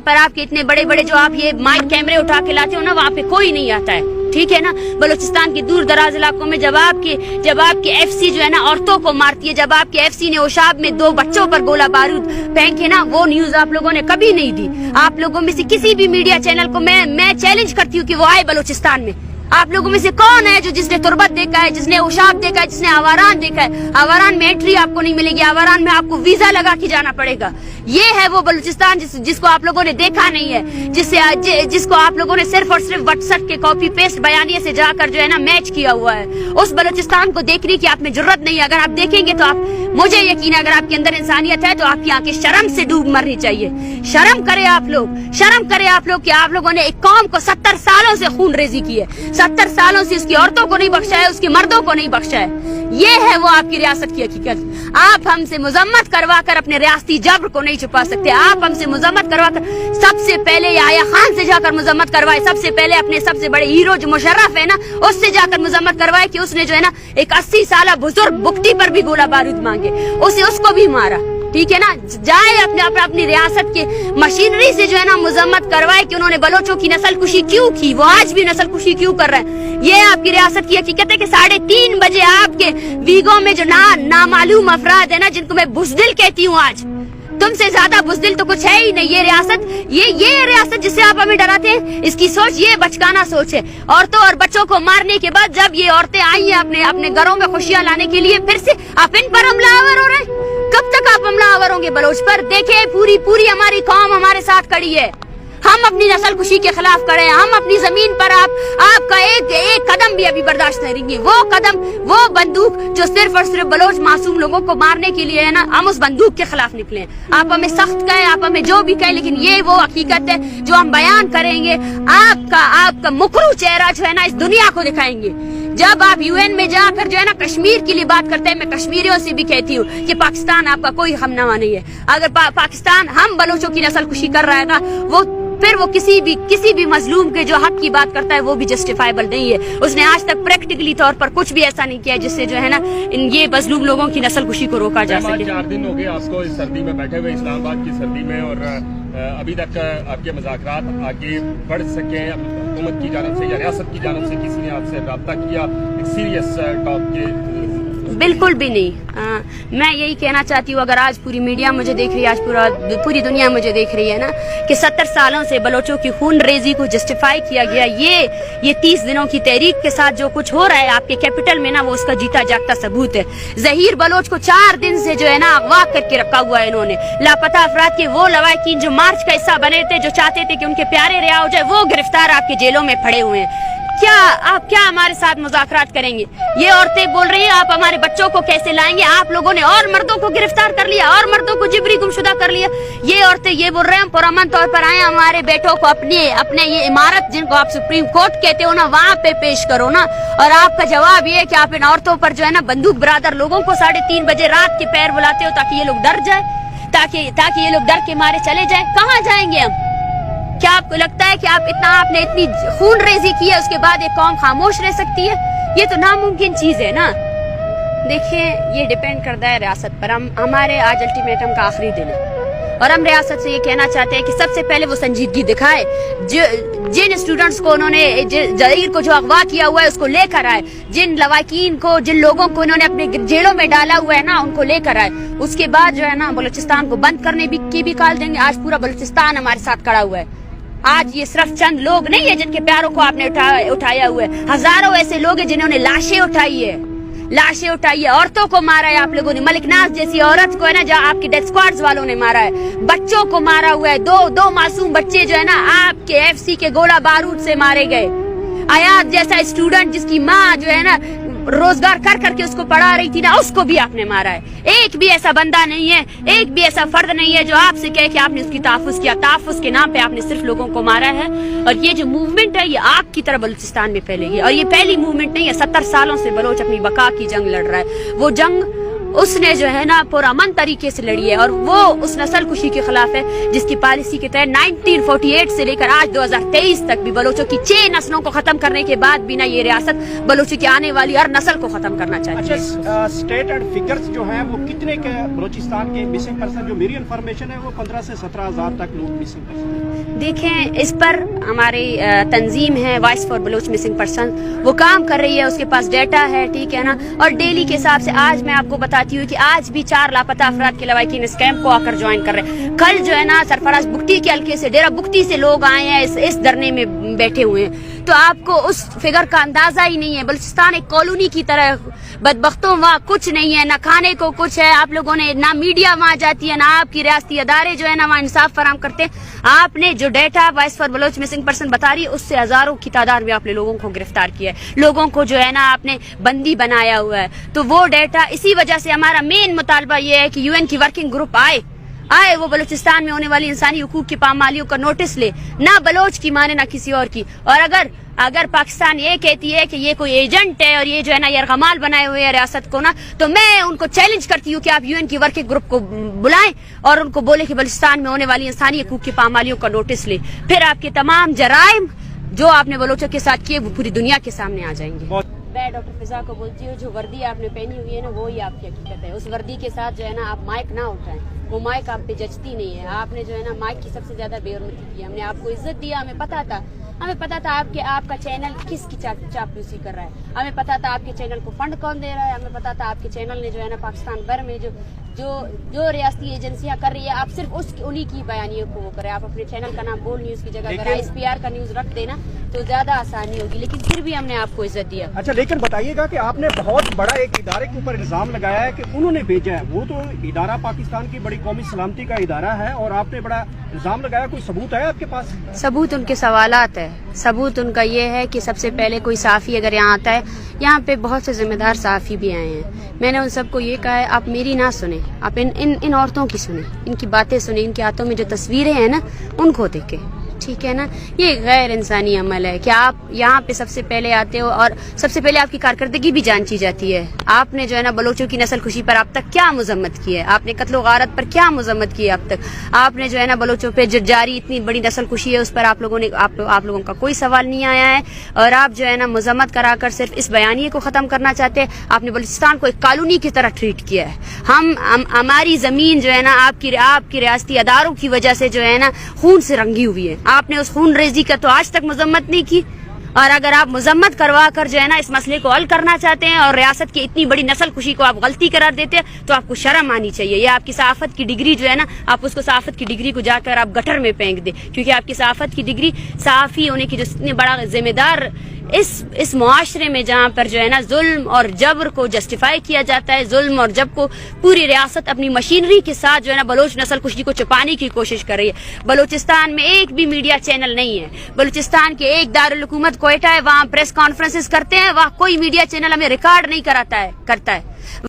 पर आपके इतने बड़े बड़े जो आप ये माइक कैमरे उठा के लाते हो ना, वहाँ पे कोई नहीं आता है, ठीक है ना। बलूचिस्तान के दूर दराज इलाकों में जब आपके एफसी जो है ना औरतों को मारती है, जब आपके एफसी ने ओशाब में 2 बच्चों पर गोला बारूद फेंके ना, वो न्यूज आप लोगों ने कभी नहीं दी। आप लोगों में से किसी भी मीडिया चैनल को मैं चैलेंज करती हूँ कि वो आए बलूचिस्तान में। आप लोगों में से कौन है जो जिसने तुर्बत देखा है, जिसने ओशाब देखा है, जिसने आवारान देखा है? आवारान में एंट्री आपको नहीं मिलेगी, आवारान में आपको वीजा लगा के जाना पड़ेगा। ये है वो बलूचिस्तान जिसको आप लोगों ने देखा नहीं है, जिसको आप लोगों ने सिर्फ और सिर्फ व्हाट्सएप के कॉपी पेस्ट बयानिए से जाकर जो है ना मैच किया हुआ है। उस बलूचिस्तान को देखने की आप में जरूरत नहीं है। अगर आप देखेंगे तो आप, मुझे यकीन है अगर आपके अंदर इंसानियत है तो आपकी आंखें शर्म से डूब मरनी चाहिए। शर्म करें आप लोग, शर्म करें आप लोग कि आप लोगों ने एक कौम को 70 सालों से खून रेजी की है, 70 सालों से उसकी औरतों को नहीं बख्शा है, उसके मर्दों को नहीं बख्शा है। ये है वो आपकी रियासत की हकीकत। आप हमसे मुजम्मत करवा कर अपने रियासती जब्र को नहीं छुपा सकते। आप हमसे मुजम्मत करवा कर, सबसे पहले आया खान से जाकर मुजम्मत करवाए, सबसे पहले अपने सबसे बड़े हीरो जो मुशर्रफ है ना, उससे जाकर मुजम्मत करवाए कि उसने जो है ना एक 80 साल बुजुर्ग बुक्ति पर भी गोला बारूद मांगे, उसको भी मारा, ठीक है ना। जाए अपनी रियासत के मशीनरी से जो है ना मुजम्मत करवाए कि उन्होंने बलोचों की नस्ल कुशी क्यों की, वो आज भी नस्ल कुशी क्यों कर रहे हैं। ये आपकी रियासत की हकीकत है कि 3:30 बजे आपके वीगो में जो नामालूम अफराद है ना, जिनको मैं बुज़दिल कहती हूँ, आज तुमसे ज्यादा बुज़दिल तो कुछ है ही नहीं। ये रियासत जिससे आप हमें डराते हैं, इसकी सोच ये बचकाना सोच है। औरतों और बच्चों को मारने के बाद जब ये औरतें आई हैं अपने घरों में खुशियां लाने के लिए, फिर से आप इन पर हमलावर हो रहे हैं। कब तक आप हमलावर होंगे बलोच पर? देखे पूरी हमारी कौम हमारे साथ खड़ी है। हम अपनी नस्ल कुशी के खिलाफ खड़े हैं। हम अपनी जमीन पर आपका एक कदम भी अभी बर्दाश्त नहीं करेंगे। वो कदम, वो बंदूक जो सिर्फ और सिर्फ बलोच मासूम लोगों को मारने के लिए है ना, हम उस बंदूक के खिलाफ निकले। आप हमें सख्त कहें, आप हमें जो भी कहें, लेकिन ये वो हकीकत है जो हम बयान करेंगे। आपका मुकरू चेहरा जो है ना इस दुनिया को दिखाएंगे। जब आप यूएन में जाकर जो है ना कश्मीर के लिए बात करते हैं, मैं कश्मीरियों से भी कहती हूँ कि पाकिस्तान आपका कोई हमनामा नहीं है। अगर पाकिस्तान हम बलोचों की नस्ल कुशी कर रहा है ना, फिर वो किसी भी मजलूम के जो हक की बात करता है वो भी जस्टिफाइबल नहीं है। उसने आज तक प्रैक्टिकली तौर पर कुछ भी ऐसा नहीं किया जिससे जो है ना ये मजलूम लोगों की नस्ल कुशी को रोका जा सके। 4 दिन हो गए आपको इस सर्दी में बैठे हुए, इस्लामाबाद की सर्दी में, और अभी तक आपके मुज़ाकरात आगे बढ़ सके? हुकूमत की जानिब से या रियासत की जानिब से किसी ने आपसे रब्ता किया एक सीरियस टॉक के? बिल्कुल भी नहीं। मैं यही कहना चाहती हूँ, अगर आज पूरी मीडिया मुझे देख रही है, आज पूरी दुनिया मुझे देख रही है ना, कि 70 सालों से बलोचों की खून रेजी को जस्टिफाई किया गया। ये 30 दिनों की तहरीक के साथ जो कुछ हो रहा है आपके कैपिटल में ना, वो उसका जीता जागता सबूत है। ज़हीर बलोच को 4 दिन से जो है ना अगवा करके रखा हुआ है इन्होंने। लापता अफराद के वो लवाकिन जो मार्च का हिस्सा बने थे, जो चाहते थे कि उनके प्यारे रिहा हो जाए, वो गिरफ्तार आपके जेलों में पड़े हुए हैं। आप क्या हमारे साथ मुज़ाकरात करेंगे? ये औरतें बोल रही हैं आप हमारे बच्चों को कैसे लाएंगे? आप लोगों ने और मर्दों को गिरफ्तार कर लिया, और मर्दों को जिबरी गुमशुदा कर लिया। ये औरतें ये बोल रहे हैं पुरअमन तौर पर आए, हमारे बेटों को अपने ये इमारत जिनको आप सुप्रीम कोर्ट कहते हो ना, वहाँ पे पेश करो ना। और आपका जवाब ये है कि आप इन औरतों पर जो है ना बंदूक बरादर लोगों को 3:30 बजे रात के पैर बुलाते हो ताकि ये लोग डर जाए, ताकि ये लोग डर के मारे चले जाए। कहाँ जाएंगे हम? क्या आपको लगता है कि आपने इतनी खून रेजी की है, उसके बाद एक कौम खामोश रह सकती है? ये तो नामुमकिन चीज है ना। देखिए, ये डिपेंड करता है रियासत पर। हमारे आज अल्टीमेटम का आखिरी दिन है और हम रियासत से ये कहना चाहते हैं कि सबसे पहले वो संजीदगी दिखाए। जिन स्टूडेंट्स को उन्होंने ज़हीर को जो अगवा किया हुआ है उसको लेकर आए, जिन लवाकिन को, जिन लोगों को इन्होंने अपने जेलों में डाला हुआ है ना, उनको लेकर आए। उसके बाद जो है ना बलूचिस्तान को बंद करने की भी कॉल देंगे। आज पूरा बलूचिस्तान हमारे साथ खड़ा हुआ है। आज ये सिर्फ चंद लोग नहीं है जिनके प्यारों को आपने उठाया हुआ है। हजारों ऐसे लोग हैं जिन्होंने लाशें उठाई है, औरतों को मारा है आप लोगों ने। मलिक नाज जैसी औरत को है ना, जहाँ आपके डेथ स्क्वाड्स वालों ने मारा है। बच्चों को मारा हुआ है। दो मासूम बच्चे जो है ना आपके एफसी के गोला बारूद से मारे गए। आयात जैसा स्टूडेंट जिसकी माँ जो है ना रोजगार कर करके उसको पढ़ा रही थी ना, उसको भी आपने मारा है। एक भी ऐसा बंदा नहीं है, एक भी ऐसा फर्द नहीं है जो आपसे कहे कि आपने उसकी तहफ़्फ़ुज़ किया। तहफ़्फ़ुज़ के नाम पे आपने सिर्फ लोगों को मारा है। और ये जो मूवमेंट है ये आग की तरह बलूचिस्तान में फैलेगी। और ये पहली मूवमेंट नहीं है, 70 सालों से बलोच अपनी बका की जंग लड़ रहा है। वो जंग اس نے جو ہے نا پرامن طریقے سے لڑی ہے اور وہ اس نسل کشی کے خلاف ہے جس کی پالیسی کے تحت 1948 سے لے کر آج 2023 تک بھی بلوچوں کی 6 نسلوں کو ختم کرنے کے بعد بھی نا یہ ریاست بلوچوں کی آنے والی ہر نسل کو ختم کرنا چاہتی ہے. اچھا اسٹیٹ اینڈ فگرز جو ہیں وہ کتنے کے بلوچستان کے مسنگ پرسن؟ جو میری انفارمیشن ہے وہ 15 سے 17 ہزار تک لوگ مسنگ پرسن. دیکھیں اس پر ہماری تنظیم ہے voice for Baloch missing person, وہ کام کر رہی ہے، اس کے پاس ڈیٹا ہے، ٹھیک ہے نا. اور ڈیلی کے حساب سے آج میں آپ کو بتاتی ہوں کہ آج بھی 4 لاپتہ افراد کے لواحقین اس کیمپ کو آ کر جوائن کر رہے ہیں. کل جو ہے نا سرفراز بگٹی کے حلقے سے ڈیرہ بگٹی سے لوگ آئے ہیں اس دھرنے میں بیٹھے ہوئے ہیں. تو آپ کو اس فگر کا اندازہ ہی نہیں ہے. بلوچستان ایک کالونی کی طرح، بدبختوں وہاں کچھ نہیں ہے، نہ کھانے کو کچھ ہے. آپ لوگوں نے نہ میڈیا وہاں جاتی ہے، نہ آپ کی ریاستی ادارے جو ہے نا وہاں انصاف فراہم کرتے ہیں. آپ نے جو data voice for Baloch missing person بتا رہی ہے اس سے ہزاروں کی تعداد میں آپ نے لوگوں کو گرفتار کیا ہے، لوگوں کو جو ہے نا آپ نے بندی بنایا ہوا ہے. تو وہ ڈیٹا اسی وجہ سے ہمارا مین مطالبہ یہ ہے کہ UN کی ورکنگ گروپ آئے وہ بلوچستان میں ہونے والی انسانی حقوق کی پامالیوں کا نوٹس لے، نہ بلوچ کی مانے نہ کسی اور کی. اور اگر پاکستان یہ کہتی ہے کہ یہ کوئی ایجنٹ ہے اور یہ جو ہے نا یرغمال بنائے ہوئے ہیں ریاست کو نا، تو میں ان کو چیلنج کرتی ہوں کہ آپ UN کی ورکنگ گروپ کو بلائیں اور ان کو بولے کہ بلوچستان میں ہونے والی انسانی حقوق کی پامالیوں کا نوٹس لے. پھر آپ کے تمام جرائم جو آپ نے بلوچوں کے ساتھ کیے وہ پوری دنیا کے سامنے آ جائیں گے. میں ڈاکٹر فضا کو بولتی ہوں جو وردی آپ نے پہنی ہوئی ہے نا وہی آپ کی حقیقت ہے. اس وردی کے ساتھ جو ہے نا آپ مائک نہ اٹھائیں، وہ مائک آپ پہ جچتی نہیں ہے. آپ نے جو ہے نا مائک کی سب سے زیادہ بے حرمتی کی. ہم نے آپ کو عزت دیا، ہمیں پتا تھا آپ کا چینل کس کی چاپلوسی کر رہا ہے، ہمیں پتا تھا آپ کے چینل کو فنڈ کون دے رہا ہے، ہمیں پتا تھا آپ کے چینل نے جو ہے نا پاکستان بھر میں جو ریاستی ایجنسیاں کر رہی ہے آپ صرف انہی کی بیانیوں کو وہ کریں. آپ اپنے چینل کا نام بول نیوز کی جگہ اگر ISPR کا نیوز رکھ دینا تو زیادہ آسانی ہوگی، لیکن پھر بھی ہم نے آپ کو عزت دیا. اچھا لیکن بتائیے گا کہ آپ نے بہت بڑا ایک ادارے کے اوپر الزام لگایا ہے کہ انہوں نے بھیجا ہے. وہ تو ادارہ پاکستان کی بڑی قومی سلامتی کا ادارہ ہے اور آپ نے بڑا الزام لگایا. کوئی ثبوت ہے آپ کے پاس؟ ثبوت ان کے سوالات ہے. ثبوت ان کا یہ ہے کہ سب سے پہلے کوئی صحافی اگر یہاں آتا ہے، یہاں پہ بہت سے ذمہ دار صحافی بھی آئے ہیں، میں نے ان سب کو یہ کہا ہے آپ میری نہ سنیں، آپ ان عورتوں کی سنیں، ان کی باتیں سنیں، ان کے ہاتھوں میں جو تصویریں ہیں نا ان کو دیکھیں، ٹھیک ہے نا. یہ غیر انسانی عمل ہے کہ آپ یہاں پہ سب سے پہلے آتے ہو اور سب سے پہلے آپ کی کارکردگی بھی جانچی جاتی ہے. آپ نے جو ہے نا بلوچوں کی نسل کشی پر اب تک کیا مذمت کی ہے، آپ نے قتل و غارت پر کیا مذمت کی ہے اب تک، آپ نے جو ہے نا بلوچوں پہ جو جاری اتنی بڑی نسل کشی ہے اس پر آپ لوگوں کا کوئی سوال نہیں آیا ہے. اور آپ جو ہے نا مذمت کرا کر صرف اس بیانیے کو ختم کرنا چاہتے ہیں. آپ نے بلوچستان کو ایک کالونی کی طرح ٹریٹ کیا ہے. ہماری زمین جو ہے نا آپ کی ریاستی اداروں کی وجہ سے جو ہے نا خون سے رنگی ہوئی ہے. آپ نے اس خون ریزی کا تو آج تک مذمت نہیں کی. اور اگر آپ مذمت کروا کر جو ہے نا اس مسئلے کو حل کرنا چاہتے ہیں اور ریاست کی اتنی بڑی نسل کشی کو آپ غلطی قرار دیتے ہیں تو آپ کو شرم آنی چاہیے. یہ آپ کی صحافت کی ڈگری جو ہے نا آپ اس کو صحافت کی ڈگری کو جا کر آپ گٹر میں پھینک دیں، کیونکہ آپ کی صحافت کی ڈگری صحافی ہونے کی جو اتنے بڑا ذمہ دار اس معاشرے میں جہاں پر جو ہے نا ظلم اور جبر کو جسٹیفائی کیا جاتا ہے، ظلم اور جبر کو پوری ریاست اپنی مشینری کے ساتھ جو ہے نا بلوچ نسل کشی کو چھپانے کی کوشش کر رہی ہے. بلوچستان میں ایک بھی میڈیا چینل نہیں ہے. بلوچستان کے ایک دارالحکومت کوئٹہ ہے، وہاں پریس کانفرنسز کرتے ہیں، وہاں کوئی میڈیا چینل ہمیں ریکارڈ نہیں کرتا ہے.